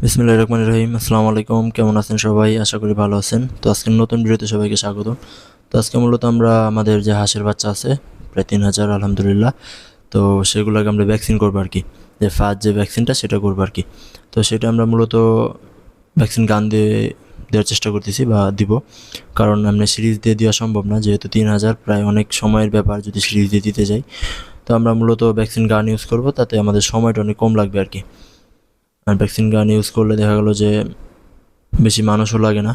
বিসমিল্লাহির রহমানির রহিম। আসসালামু আলাইকুম, কেমন আছেন সবাই? আশা করি ভালো আছেন। তো আজকের নতুন ভিডিওতে সবাইকে স্বাগত। তো আজকে মূলত আমরা আমাদের যে হাঁসের বাচ্চা আছে প্রায় 3000 আলহামদুলিল্লাহ, তো সেগুলোকে আমরা ভ্যাকসিন করবো আর কি। যে ফার্স্ট যে ভ্যাকসিনটা সেটা করবো আর কি। তো সেটা আমরা মূলত ভ্যাকসিন গান দিয়ে দেওয়ার চেষ্টা করতেছি বা দিব, কারণ আমরা সিরিজ দিয়ে দেওয়া সম্ভব না, যেহেতু 3000 প্রায় অনেক সময়ের ব্যাপার যদি সিরিজ দিয়ে দিতে যাই। তো আমরা মূলত ভ্যাকসিন গান ইউজ করব, তাতে আমাদের সময়টা অনেক কম লাগবে আর কি। আর ভ্যাকসিন গান ইউজ করলে দেখা গেলো যে বেশি মানুষও লাগে না,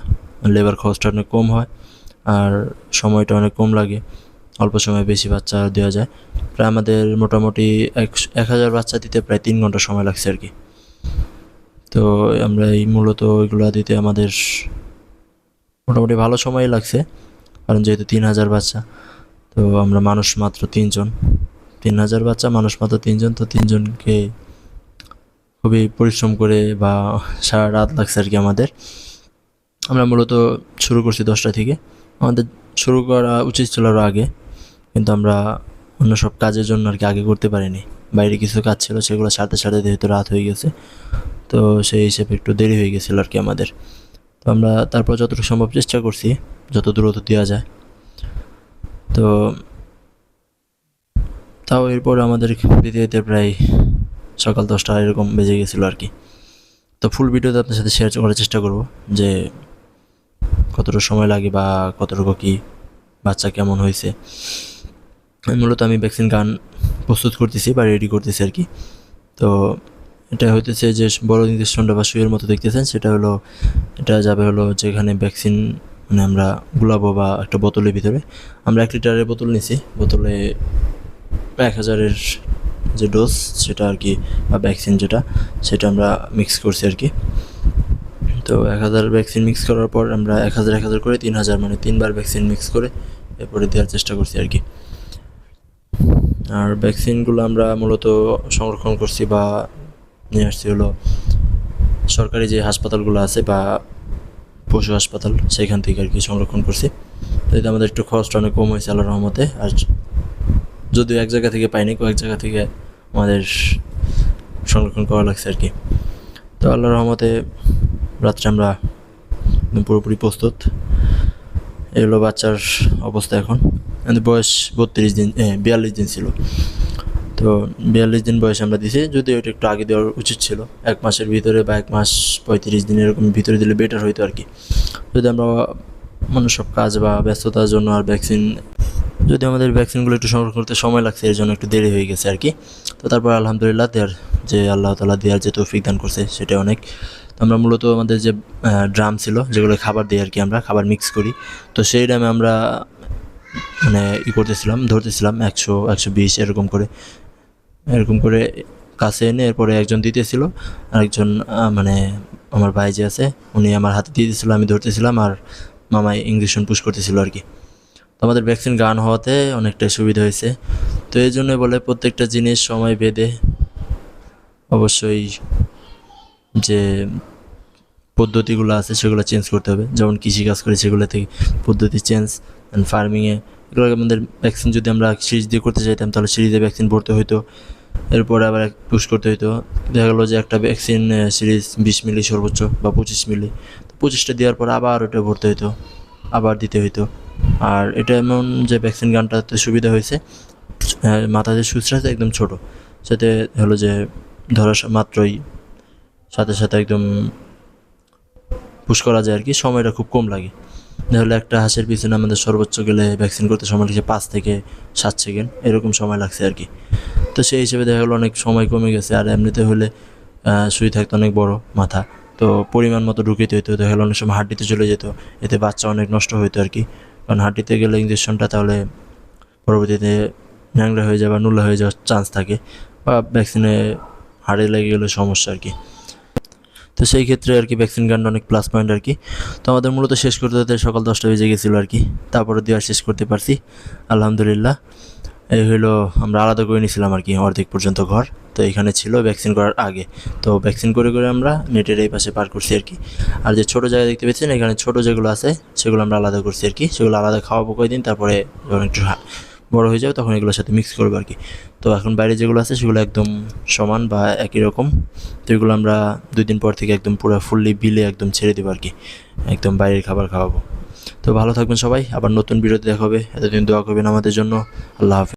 লেবার খরচটা অনেক কম হয়, আর সময়টা অনেক কম লাগে, অল্প সময়ে বেশি বাচ্চা দেওয়া যায়। প্রায় আমাদের মোটামুটি 1000 বাচ্চা দিতে প্রায় 3 ঘন্টা সময় লাগছে আর কি। তো আমরা এই মূলত এগুলো দিতে আমাদের মোটামুটি ভালো সময় লাগছে, কারণ যেহেতু 3000 বাচ্চা, তো আমরা মানুষ মাত্র 3 জন, 3000 বাচ্চা মানুষ মাত্র 3 জন, তো 3 জনকে খুবই পরিশ্রম করে বা সারা রাত লাগছে আর কি আমাদের। আমরা মূলত শুরু করছি 10টা থেকে। আমাদের শুরু করা উচিত ছিল আরও আগে, কিন্তু আমরা অন্য সব কাজের জন্য আর কি আগে করতে পারিনি। বাইরে কিছু কাজ ছিল, সেগুলো সারতে সারতে যেহেতু রাত হয়ে গেছে, তো সেই হিসেবে একটু দেরি হয়ে গেছিলো আর কি আমাদের। তো আমরা তারপর যতটুকু সম্ভব চেষ্টা করছি, যত দ্রুত দেওয়া যায়। তো তাও এরপর আমাদের দিতে দিতে প্রায় সকাল 10টা এরকম বেজে গেছিলো আর কি। তো ফুল ভিডিওতে আপনার সাথে শেয়ার করার চেষ্টা করব যে কতটুকু সময় লাগে বা কতটুকু কি বাচ্চা কেমন হয়েছে। মূলত আমি ভ্যাকসিন গান প্রস্তুত করতেছি বা রেডি করতেছি আর কি। তো এটা হইতেছে যে বড় নির্দেশনটা বা সুইয়ের মতো দেখতেছেন, সেটা হলো, এটা যাবে হলো যেখানে ভ্যাকসিন মানে আমরা গুলাবো বা একটা বোতলের ভিতরে। আমরা 1 লিটারের বোতল নিছি, বোতলে 1000-এর যে ডোজ সেটা আর কি, বা ভ্যাকসিন যেটা, সেটা আমরা মিক্স করছি আর কি। তো 1000 ভ্যাকসিন মিক্স করার পর আমরা 1000 করে 3000, মানে 3বার ভ্যাকসিন মিক্স করে এরপরে দেওয়ার চেষ্টা করছি আর কি। আর ভ্যাকসিনগুলো আমরা মূলত সংরক্ষণ করছি বা নিয়ে আসছি হলো সরকারি যে হাসপাতালগুলো আছে বা পশু হাসপাতাল, সেখান থেকে আর কি সংরক্ষণ করছি। তো এতে আমাদের একটু খরচটা অনেক কম হয়েছে আল্লাহর রহমতে। আর যদিও এক জায়গা থেকে পাইনি, কয়েক জায়গা থেকে আমাদের সংরক্ষণ করা লাগছে আর কি। তো আল্লাহর রহমতে রাত্রে আমরা পুরোপুরি প্রস্তুত। এগুলো বাচ্চার অবস্থা এখন, বয়স 42 দিন, 42 দিন ছিল। তো 42 দিন বয়সে আমরা দিছি, যদিও এটা একটু আগে দেওয়ার উচিত ছিল, 1 মাসের ভিতরে বা 1 মাস 35 দিন এরকম ভিতরে দিলে বেটার হইতো আর কি। যদি আমরা মানে সব কাজ বা ব্যস্ততার জন্য আর যদি আমাদের ভ্যাকসিনগুলো একটু সংরক্ষণ করতে সময় লাগছে, এর জন্য একটু দেরি হয়ে গেছে আর কি। তো তারপর আলহামদুলিল্লাহ দেওয়ার যে আল্লাহ তাআলা দেওয়ার যে তৌফিক দান করছে সেটা অনেক। তো আমরা মূলত আমাদের যে ড্রাম ছিল, যেগুলো খাবার দিই আর কি, আমরা খাবার মিক্স করি, তো সেই ড্রামে আমরা মানে করতেছিলাম, ধরতেছিলাম 100-120 এরকম করে কাছে এনে এরপরে একজন দিতেছিল, আরেকজন মানে আমার ভাই যে আছে উনি আমার হাতে দিয়ে দিয়েছিল, আমি ধরতেছিলাম, আর মামাই ইঞ্জেকশন পুশ করতেছিল আর কি। তো আমাদের ভ্যাকসিন গান হওয়াতে অনেকটাই সুবিধা হয়েছে। তো এই জন্য বলে প্রত্যেকটা জিনিস সময় বেঁধে অবশ্যই যে পদ্ধতিগুলো আছে সেগুলো চেঞ্জ করতে হবে। যেমন কৃষিকাজ করে সেগুলো থেকে পদ্ধতি চেঞ্জ, অ্যান্ড ফার্মিংয়ে এগুলো আমাদের ভ্যাকসিন যদি আমরা সিরিজ দিয়ে করতে চাইতাম তাহলে সিরিজে ভ্যাকসিন ভরতে হতো, এরপর আবার পুশ করতে হতো। দেখা গেলো যে একটা ভ্যাকসিন সিরিজ 20 মিলি সর্বোচ্চ বা 25 মিলি, তো 25টা দেওয়ার পর আবার ওটা ভরতে হতো, আবার দিতে হতো। আর এটা এমন যে ভ্যাকসিন গানটাতে সুবিধা হয়েছে, মাথা যে সুচটা আছে একদম ছোটো, সাথে হলো যে ধরার মাত্রই সাথে সাথে একদম পুশ করা যায় আর কি, সময়টা খুব কম লাগে। তাহলে একটা হাঁসের পিছনে আমাদের সর্বোচ্চ গেলে ভ্যাকসিন করতে সময় লাগছে 5 থেকে 7 সেকেন্ড এরকম সময় লাগছে আর কি। তো সেই হিসেবে দেখা গেলো অনেক সময় কমে গেছে। আর এমনিতে হলে সুই থাকতো অনেক বড় মাথা, তো পরিমাণ মতো ঢুকিতে হতো, দেখা গেলো অনেক সময় হাড্ডিতে চলে যেত, এতে বাচ্চা অনেক নষ্ট হতো আর কি। কারণ হাড্ডিতে গেলে ইঞ্জেকশনটা তাহলে পরবর্তীতে ন্যাংরা হয়ে যাওয়া বা নুলা হয়ে যাওয়ার চান্স থাকে, বা ভ্যাকসিনে হাড়ে লেগে গেলে সমস্যা আর কি। তো সেই ক্ষেত্রে আর কি ভ্যাকসিন গানটা অনেক প্লাস পয়েন্ট আর কি। তো আমাদের মূলত শেষ করতে হতে সকাল 10টা বেজে গেছিলো আর কি, তারপরে দেওয়া শেষ করতে পারছি আলহামদুলিল্লাহ। এই হলো আমরা আলাদা করে নিয়েছিলাম আর কি অর্ধেক পর্যন্ত ঘর, তো এখানে ছিল ভ্যাকসিন করার আগে। তো ভ্যাকসিন করে করে আমরা নেটের এই পাশে পার করছি আর কি। আর যে ছোটো জায়গা দেখতে পেয়েছেন, এখানে ছোটো যেগুলো আছে সেগুলো আমরা আলাদা করছি আর কি, সেগুলো আলাদা খাওয়াবো কয়েকদিন, তারপরে যখন একটু বড় হয়ে যাবে তখন এগুলোর সাথে মিক্স করবো আর কি। তো এখন বাইরে যেগুলো আছে সেগুলো একদম সমান বা একই রকম। তো এগুলো আমরা 2 দিন পর থেকে একদম পুরো ফুললি বিলে একদম ছেড়ে দেবো আর কি, একদম বাইরের খাবার খাওয়াবো। তো ভালো থাকবেন সবাই, আবার নতুন ভিডিওতে দেখা হবে। এতদিন দোয়া করবেন আমাদের জন্য। আল্লাহ হাফেজ।